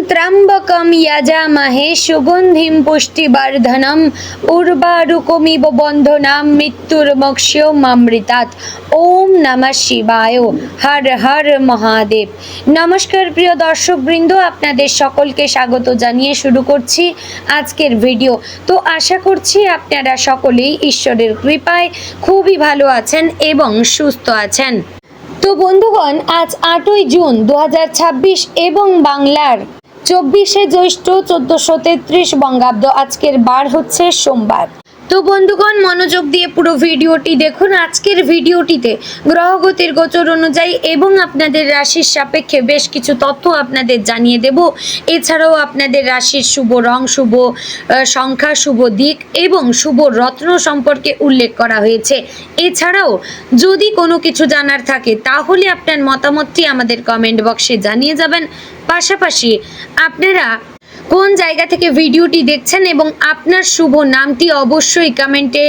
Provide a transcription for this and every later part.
त्र्यंबकं यजामहे सुगंधिं पुष्टिवर्धनम् उर्वारुकमिव बन्धनां मृत्युर्मोक्षयमृतात्। ओम नमः शिवाय। हर हर महादेव। नमस्कार प्रिय दर्शक बृंद, আপনাদের সকলকে স্বাগত জানিয়ে শুরু করছি আজকের ভিডিও। তো আশা করছি আপনারা সকলেই ঈশ্বরের কৃপায় খুবই ভালো আছেন এবং সুস্থ আছেন। তো বন্ধুগণ, আজ 8ই জুন 2026 এবং বাংলার 24শে জ্যৈষ্ঠ 1433 বঙ্গাব্দ। আজকের বার হচ্ছে সোমবার। তো বন্ধুগণ, মনোযোগ দিয়ে পুরো ভিডিওটি দেখুন। আজকের ভিডিওটিতে গ্রহগতির গোচর অনুযায়ী এবং আপনাদের রাশির সাপেক্ষে বেশ কিছু তথ্য আপনাদের জানিয়ে দেব। এছাড়াও আপনাদের রাশির শুভ রং, শুভ সংখ্যা, শুভ দিক এবং শুভ রত্ন সম্পর্কে উল্লেখ করা হয়েছে। এছাড়াও যদি কোনো কিছু জানার থাকে তাহলে আপনার মতামতটি আমাদের কমেন্ট বক্সে জানিয়ে যাবেন। পাশাপাশি আপনারা কোন জায়গা থেকে ভিডিওটি দেখছেন এবং আপনার শুভ নামটি অবশ্যই কমেন্টে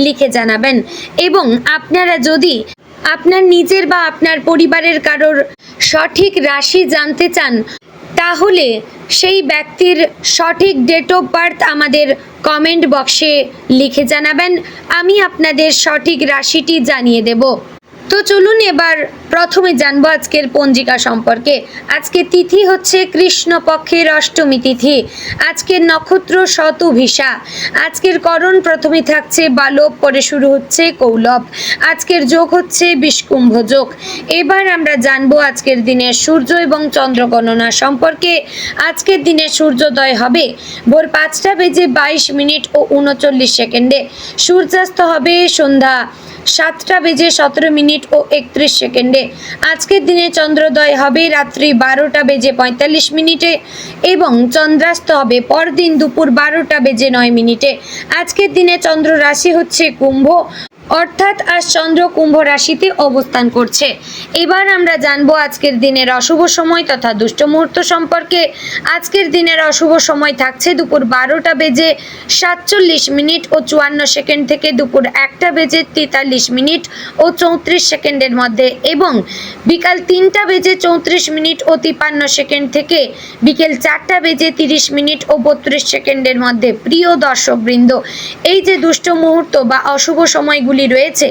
লিখে জানাবেন। এবং আপনারা যদি আপনার নিজের বা আপনার পরিবারের কারোর সঠিক রাশি জানতে চান তাহলে সেই ব্যক্তির সঠিক ডেট অফ বার্থ আমাদের কমেন্ট বক্সে লিখে জানাবেন। আমি আপনাদের সঠিক রাশিটি জানিয়ে দেব। তো চলুন এবার প্রথমে জানবো আজকের পঞ্জিকা সম্পর্কে। আজকে তিথি হচ্ছে কৃষ্ণপক্ষের অষ্টমী তিথি। আজকের নক্ষত্র শতভিষা। আজকের করণ প্রথমে থাকছে বালব, পরে শুরু হচ্ছে কৌলব। আজকের যোগ হচ্ছে বিষকুম্ভ যোগ। এবার আমরা জানবো আজকের দিনের সূর্য এবং চন্দ্র গণনা সম্পর্কে। আজকের দিনে সূর্যোদয় হবে ভোর 5:22 ও 39 সেকেন্ডে। সূর্যাস্ত হবে সন্ধ্যা 7:17 ও 31 সেকেন্ডে। আজকের দিনে চন্দ্রোদয় হবে রাত্রি 12:45 এবং চন্দ্রাস্ত হবে পরদিন দুপুর 12:09। আজকের দিনে চন্দ্র রাশি হচ্ছে কুম্ভ, অর্থাৎ আজ চন্দ্র কুম্ভ রাশিতে অবস্থান করছে। এবার আমরা জানবো আজকের দিনের অশুভ সময় তথা দুষ্ট মুহূর্ত সম্পর্কে। আজকের দিনের অশুভ সময় থাকছে দুপুর 12:47 ও 54 সেকেন্ড থেকে দুপুর 1:43 ও 34 সেকেন্ডের মধ্যে এবং বিকাল 3:34 ও 53 সেকেন্ড থেকে বিকেল 4:30 ও 32 সেকেন্ডের মধ্যে। প্রিয় দর্শকবৃন্দ, এই যে দুষ্ট মুহূর্ত বা অশুভ সময়গুলি রয়েছে,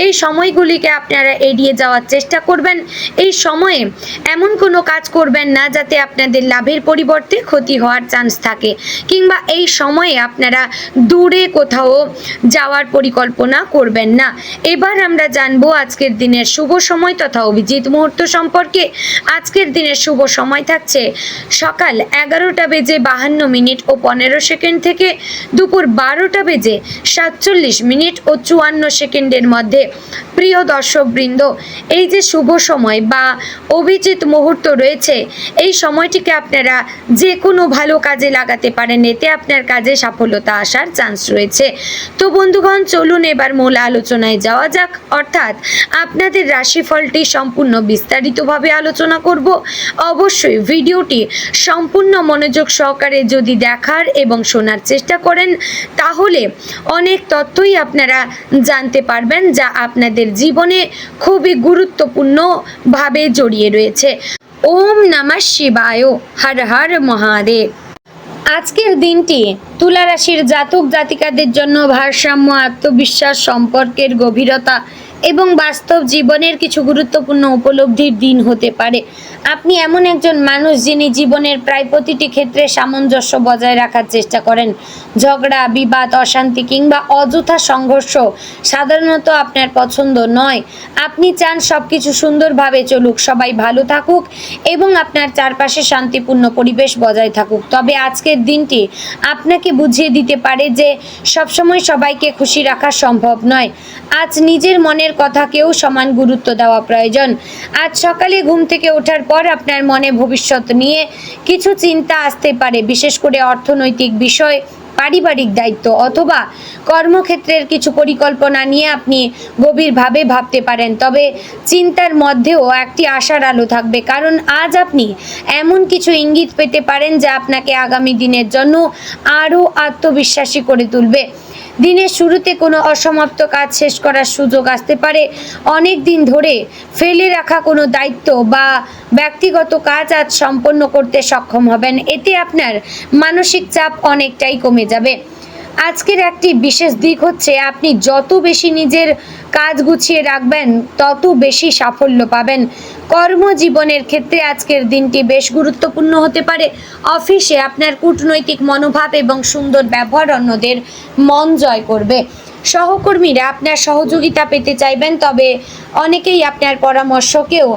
এই সময়গুলিকে আপনারা এড়িয়ে যাওয়ার চেষ্টা করবেন। এই সময়ে এমন কোনো কাজ করবেন না যাতে আপনাদের লাভের পরিবর্তে ক্ষতি হওয়ার চান্স থাকে, কিংবা এই সময়ে আপনারা দূরে কোথাও যাওয়ার পরিকল্পনা করবেন না। এবার আমরা জানবো আজকের দিনের শুভ সময় তথা অভিজিৎ মুহূর্ত সম্পর্কে। আজকের দিনের শুভ সময় থাকছে সকাল 11:52 ও 15 সেকেন্ড থেকে দুপুর 12:47 ও 54 সেকেন্ডের মধ্যে। প্রিয় দর্শকবৃন্দ, এই যে শুভ সময় বা অভিজিৎ মুহূর্ত রয়েছে, এই সময়টিকে আপনারা যে কোনো ভালো কাজে লাগাতে পারেন, এতে আপনার কাজে সফলতা আসার চান্স রয়েছে। তো বন্ধুগণ, চলুন এবার মূল আলোচনায় যাওয়া যাক, অর্থাৎ আপনাদের রাশিফলটি সম্পূর্ণ বিস্তারিতভাবে আলোচনা করব। অবশ্যই ভিডিওটি সম্পূর্ণ মনোযোগ সহকারে যদি দেখার এবং শোনার চেষ্টা করেন তাহলে অনেক তথ্যই আপনারা জানতে পারবেন যা আপনাদের জীবনে খুবই গুরুত্বপূর্ণভাবে জড়িয়ে রয়েছে। ওম নমঃ শিবায়। হর হর মহাদেব। আজকের দিনটি তুলা রাশির জাতক জাতিকাদের জন্য ভারসাম্য, আত্মবিশ্বাস, সম্পর্কের গভীরতা এবং বাস্তব জীবনের কিছু গুরুত্বপূর্ণ উপলব্ধির দিন হতে পারে। আপনি এমন একজন মানুষ যিনি জীবনের প্রায় প্রতিটি ক্ষেত্রে সামঞ্জস্য বজায় রাখার চেষ্টা করেন। ঝগড়া, বিবাদ, অশান্তি কিংবা অযথা সংঘর্ষ সাধারণত আপনার পছন্দ নয়। আপনি চান সব কিছু সুন্দরভাবে চলুক, সবাই ভালো থাকুক এবং আপনার চারপাশে শান্তিপূর্ণ পরিবেশ বজায় থাকুক। তবে আজকের দিনটি আপনাকে বুঝিয়ে দিতে পারে যে সবসময় সবাইকে খুশি রাখা সম্ভব নয়। আজ নিজের মনের কথাকেও সমান গুরুত্ব দেওয়া প্রয়োজন। আজ সকালে ঘুম থেকে ওঠার পর আপনার মনে ভবিষ্যৎ নিয়ে কিছু চিন্তা আসতে পারে, বিশেষ করে অর্থনৈতিক বিষয়, পারিবারিক দায়িত্ব অথবা কর্মক্ষেত্রের কিছু পরিকল্পনা নিয়ে আপনি গভীরভাবে ভাবতে পারেন। তবে চিন্তার মধ্যেও একটি আশার আলো থাকবে, কারণ আজ আপনি এমন কিছু ইঙ্গিত পেতে পারেন যা আপনাকে আগামী দিনের জন্য আরও আত্মবিশ্বাসী করে তুলবে। দিনের শুরুতে কোনো অসমাপ্ত কাজ শেষ করার সুযোগ আসতে পারে। অনেক দিন ধরে ফেলে রাখা কোনো দায়িত্ব বা ব্যক্তিগত কাজ আজ সম্পন্ন করতে সক্ষম হবেন। এতে আপনার মানসিক চাপ অনেকটাই কমে যাবে। আজকের একটি বিশেষ দিক হচ্ছে, আপনি যত বেশি নিজের কাজ গুছিয়ে রাখবেন তত বেশি সাফল্য পাবেন। কর্মজীবনের ক্ষেত্রে আজকের দিনটি বেশ গুরুত্বপূর্ণ হতে পারে। অফিসে আপনার কূটনৈতিক মনোভাব এবং সুন্দর ব্যবহার অন্যদের মন জয় করবে। সহকর্মীরা আপনার সহযোগিতা পেতে চাইবেন, তবে অনেকেই আপনার পরামর্শকেও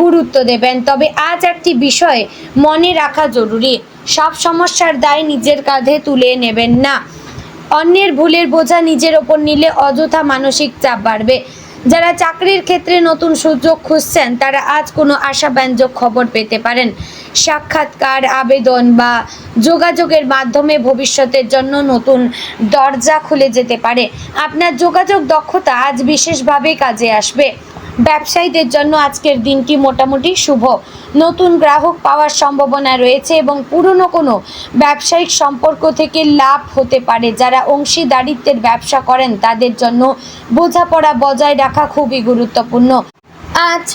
গুরুত্ব দেবেন। তবে আজ একটি বিষয় মনে রাখা জরুরি, সব সমস্যার দায় নিজের কাঁধে তুলে নেবেন না। অন্যের ভুলের বোঝা নিজের ওপর নিলে অযথা মানসিক চাপ বাড়বে। যারা চাকরির ক্ষেত্রে নতুন সুযোগ খুঁজছেন তারা আজ কোনো আশাব্যঞ্জক খবর পেতে পারেন। সাক্ষাৎকার, আবেদন বা যোগাযোগের মাধ্যমে ভবিষ্যতের জন্য নতুন দরজা খুলে যেতে পারে। আপনার যোগাযোগ দক্ষতা আজ বিশেষভাবে কাজে আসবে। ব্যবসায়ীদের জন্য আজকের দিনটি মোটামুটি শুভ। নতুন গ্রাহক পাওয়ার সম্ভাবনা রয়েছে এবং পুরনো কোনো ব্যবসায়িক সম্পর্ক থেকে লাভ হতে পারে। যারা অংশীদারিত্বের ব্যবসা করেন তাদের জন্য বোঝাপড়া বজায় রাখা খুবই গুরুত্বপূর্ণ। আজ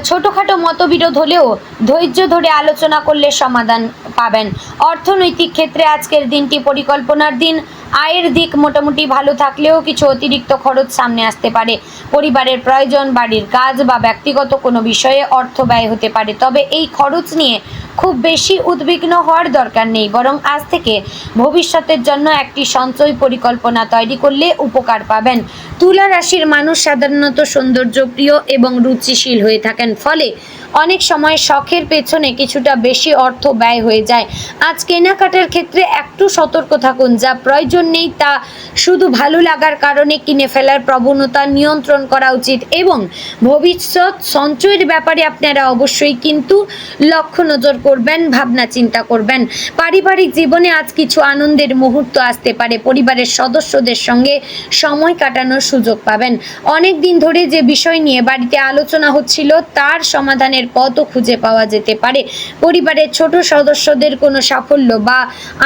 ছোটোখাটো মতবিরোধ হলেও ধৈর্য ধরে আলোচনা করলে সমাধান পাবেন। অর্থনৈতিক ক্ষেত্রে আজকের দিনটি পরিকল্পনার দিন। আয়ের দিক মোটামুটি ভালো থাকলেও কিছু অতিরিক্ত খরচ সামনে আসতে পারে। পরিবারের প্রয়োজন, বাড়ির কাজ বা ব্যক্তিগত কোনো বিষয়ে অর্থ ব্যয় হতে পারে। তবে এই খরচ নিয়ে খুব বেশি উদ্বিগ্ন হওয়ার দরকার নেই, বরং আজ থেকে ভবিষ্যতের জন্য একটি সঞ্চয় পরিকল্পনা তৈরি করলে উপকার পাবেন। তুলা রাশির মানুষ সাধারণত সৌন্দর্যপ্রিয় এবং রুচিশীল হয়ে থাকেন, ফলে অনেক সময় শখের পেছনে কিছুটা বেশি অর্থ ব্যয় হয়ে যায়। আজ কেনাকাটার ক্ষেত্রে একটু সতর্ক থাকুন। যা প্রয়োজন নেই তা শুধু ভালো লাগার কারণে কিনে ফেলার প্রবণতা নিয়ন্ত্রণ করা উচিত এবং ভবিষ্যৎ সঞ্চয়ের ব্যাপারে আপনারা অবশ্যই কিন্তু লক্ষ্য নজর করবেন, ভাবনা চিন্তা করবেন। পারিবারিক জীবনে আজ কিছু আনন্দের মুহূর্ত আসতে পারে। পরিবারের সদস্যদের সঙ্গে সময় কাটানোর সুযোগ পাবেন। অনেক দিন ধরে যে বিষয় নিয়ে বাড়িতে আলোচনা হচ্ছিল তার সমাধানের পথও খুঁজে পাওয়া যেতে পারে। পরিবারের ছোট সদস্যদের কোনো সাফল্য বা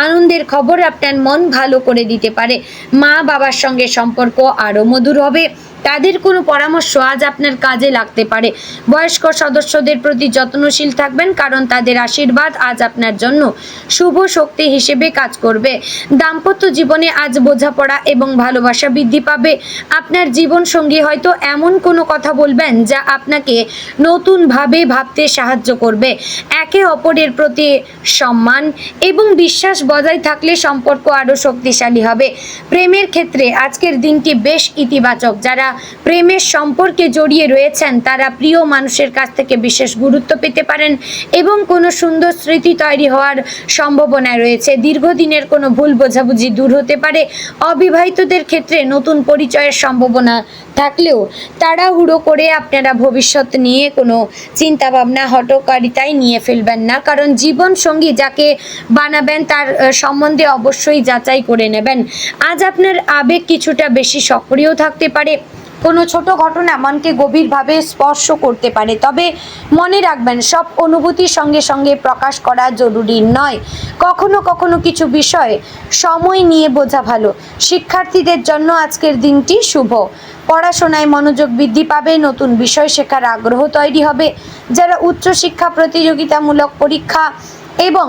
আনন্দের খবর আপনার মন ভালো করে দিতে পারে। মা বাবার সঙ্গে সম্পর্ক আরও মধুর হবে। তাদের কোনো পরামর্শ আজ আপনার কাজে লাগতে পারে। বয়স্ক সদস্যদের প্রতি যত্নশীল থাকবেন, কারণ তাদের আশীর্বাদ আজ আপনার জন্য শুভ শক্তি হিসেবে কাজ করবে। দাম্পত্য জীবনে আজ বোঝাপড়া এবং ভালোবাসা বৃদ্ধি পাবে। আপনার জীবনসঙ্গী হয়তো এমন কোনো কথা বলবেন যা আপনাকে নতুনভাবে ভাবতে সাহায্য করবে। একে অপরের প্রতি সম্মান এবং বিশ্বাস বজায় থাকলে সম্পর্ক আরও শক্তিশালী হবে। প্রেমের ক্ষেত্রে আজকের দিনটি বেশ ইতিবাচক। যারা প্রেমের সম্পর্কে জড়িয়ে রয়েছেন তারা প্রিয় মানুষের কাছ থেকে বিশেষ গুরুত্ব পেতে পারেন এবং কোনো সুন্দর স্মৃতি তৈরি হওয়ার সম্ভাবনা রয়েছে। দীর্ঘদিনের কোনো ভুল বোঝাবুঝি দূর হতে পারে। অবিবাহিতদের ক্ষেত্রে নতুন পরিচয়ের সম্ভাবনা থাকলেও তাড়াহুড়ো করে আপনারা ভবিষ্যৎ নিয়ে কোনো চিন্তাভাবনা হঠকারিতায় নিয়ে ফেলবেন না, কারণ জীবনসঙ্গী যাকে বানাবেন তার সম্বন্ধে অবশ্যই যাচাই করে নেবেন। আজ আপনার আবেগ কিছুটা বেশি সক্রিয় থাকতে পারে। কোনো ছোট ঘটনা মনকে গভীরভাবে স্পর্শ করতে পারে, তবে মনে রাখবেন সব অনুভূতির সঙ্গে সঙ্গে প্রকাশ করা জরুরি নয়। কখনো কখনো কিছু বিষয় সময় নিয়ে বোঝা ভালো। শিক্ষার্থীদের জন্য আজকের দিনটি শুভ। পড়াশোনায় মনোযোগ বৃদ্ধি পাবে, নতুন বিষয় শেখার আগ্রহ তৈরি হবে। যারা উচ্চশিক্ষা, প্রতিযোগিতামূলক পরীক্ষা এবং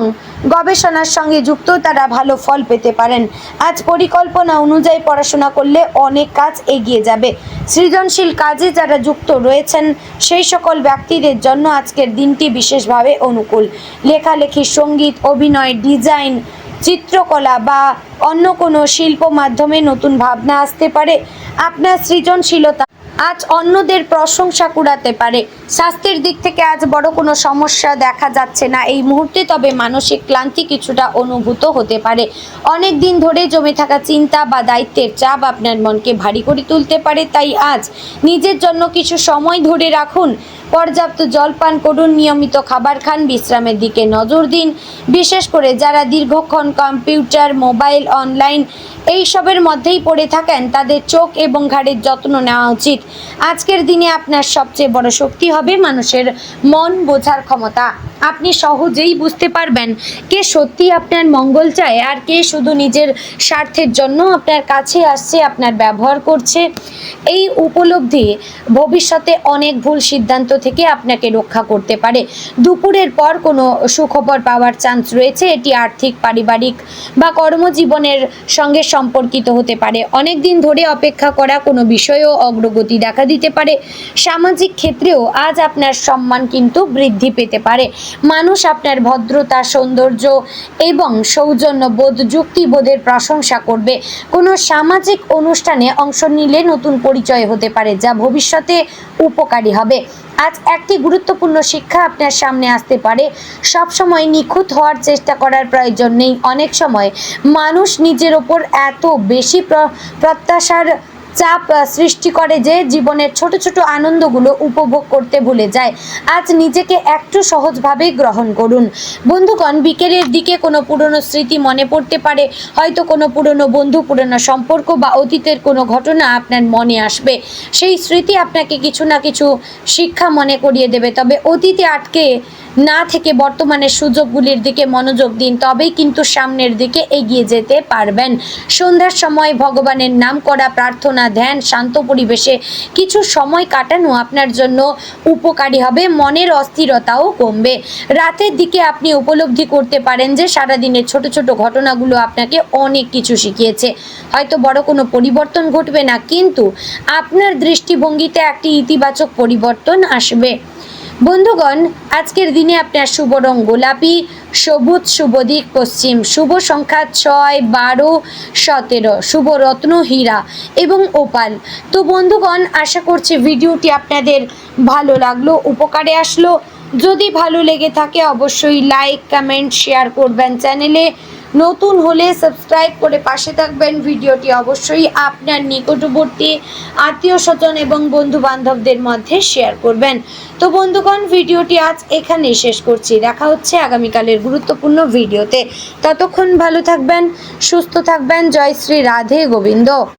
গবেষণার সঙ্গে যুক্ত তারা ভালো ফল পেতে পারেন। আজ পরিকল্পনা অনুযায়ী পড়াশোনা করলে অনেক কাজ এগিয়ে যাবে। সৃজনশীল কাজে যারা যুক্ত রয়েছেন সেই সকল ব্যক্তিদের জন্য আজকের দিনটি বিশেষভাবে অনুকূল। লেখালেখি, সঙ্গীত, অভিনয়, ডিজাইন, চিত্রকলা বা অন্য কোনো শিল্প মাধ্যমে নতুন ভাবনা আসতে পারে। আপনার সৃজনশীলতা আজ অন্যদের প্রশংসা কুড়াতে পারে। স্বাস্থ্যের দিক থেকে আজ বড় কোনো সমস্যা দেখা যাচ্ছে না এই মুহূর্তে, তবে মানসিক ক্লান্তি কিছুটা অনুভূত হতে পারে। অনেক দিন ধরে জমে থাকা চিন্তা বা দায়িত্বের চাপ আপনার মনকে ভারী করে তুলতে পারে। তাই আজ নিজের জন্য কিছু সময় ধরে রাখুন। পর্যাপ্ত জল পান করুন, নিয়মিত খাবার খান, বিশ্রামের দিকে নজর দিন। বিশেষ করে যারা দীর্ঘক্ষণ কম্পিউটার, মোবাইল, অনলাইন এইসবের মধ্যেই পড়ে থাকেন তাদের চোখ এবং ঘাড়ের যত্ন নেওয়া উচিত। আজকের দিনে আপনার সবচেয়ে বড় শক্তি হবে মানুষের মন বোঝার ক্ষমতা। আপনি সহজেই বুঝতে পারবেন কে সত্যি আপনার মঙ্গল চায় আর কে শুধু নিজের স্বার্থের জন্য আপনার কাছে আসছে, আপনার ব্যবহার করছে। এই উপলব্ধি ভবিষ্যতে অনেক ভুল সিদ্ধান্ত থেকে আপনাকে রক্ষা করতে পারে। দুপুরের পর কোনো সুখবর পাওয়ার চান্স রয়েছে। এটি আর্থিক, পারিবারিক বা কর্মজীবনের সঙ্গে সম্পর্কিত হতে পারে। অনেক দিন ধরে অপেক্ষা করা কোনো বিষয়েও অগ্রগতি দেখা দিতে পারে। সামাজিক ক্ষেত্রেও আজ আপনার সম্মান কিন্তু বৃদ্ধি পেতে পারে। মানুষ আপনার ভদ্রতা, সৌন্দর্য এবং সৌজন্যবোধ, যুক্তিবোধের প্রশংসা করবে। কোনো সামাজিক অনুষ্ঠানে অংশ নিলে নতুন পরিচয় হতে পারে, যা ভবিষ্যতে উপকারী হবে। আজ একটি গুরুত্বপূর্ণ শিক্ষা আপনার সামনে আসতে পারে। সবসময় নিখুঁত হওয়ার চেষ্টা করার প্রয়োজন নেই। অনেক সময় মানুষ নিজের ওপর এত বেশি প্রত্যাশার চাপ সৃষ্টি করে যে জীবনের ছোট ছোট আনন্দগুলো উপভোগ করতে ভুলে যায়। আজ নিজেকে একটু সহজভাবে গ্রহণ করুন। বন্ধুগণ, বিকেলের দিকে কোনো পুরনো স্মৃতি মনে পড়তে পারে। হয়তো কোনো পুরনো বন্ধু, পুরনো সম্পর্ক বা অতীতের কোনো ঘটনা আপনার মনে আসবে। সেই স্মৃতি আপনাকে কিছু না কিছু শিক্ষা মনে করিয়ে দেবে। তবে অতীতে আটকে না থেকে বর্তমানের সুযোগগুলির দিকে মনোযোগ দিন, তবেই কিন্তু সামনের দিকে এগিয়ে যেতে পারবেন। সন্ধ্যার সময় ভগবানের নাম করা, প্রার্থনা, ধ্যান, শান্ত পরিবেশে কিছু সময় কাটানো আপনার জন্য উপকারী হবে। মনের অস্থিরতাও কমবে। রাতের দিকে আপনি উপলব্ধি করতে পারেন যে সারাদিনের ছোট ছোট ঘটনাগুলো আপনাকে অনেক কিছু শিখিয়েছে। হয়তো বড় কোনো পরিবর্তন ঘটবে না, কিন্তু আপনার দৃষ্টিভঙ্গিতে একটি ইতিবাচক পরিবর্তন আসবে। বন্ধুগণ, আজকের দিনে আপনার শুভ রং গোলাপি, সবুজ, শুভ দিক পশ্চিম, শুভ সংখ্যা 6, 12, 17, শুভ রত্ন হীরা এবং ওপাল। তো বন্ধুগণ, আশা করছি ভিডিওটি আপনাদের ভালো লাগলো, উপকারে আসলো। যদি ভালো লেগে থাকে অবশ্যই লাইক, কমেন্ট, শেয়ার করবেন। চ্যানেলে নতুন হলে সাবস্ক্রাইব করে পাশে থাকবেন। ভিডিওটি অবশ্যই আপনার নিকটবর্তী আত্মীয় স্বজন এবং বন্ধু বান্ধবদের মধ্যে শেয়ার করবেন। তো বন্ধুগণ, ভিডিওটি আজ এখানেই শেষ করছি। দেখা হচ্ছে আগামীকালের গুরুত্বপূর্ণ ভিডিওতে। ততক্ষণ ভালো থাকবেন, সুস্থ থাকবেন। জয় শ্রী রাধে গোবিন্দ।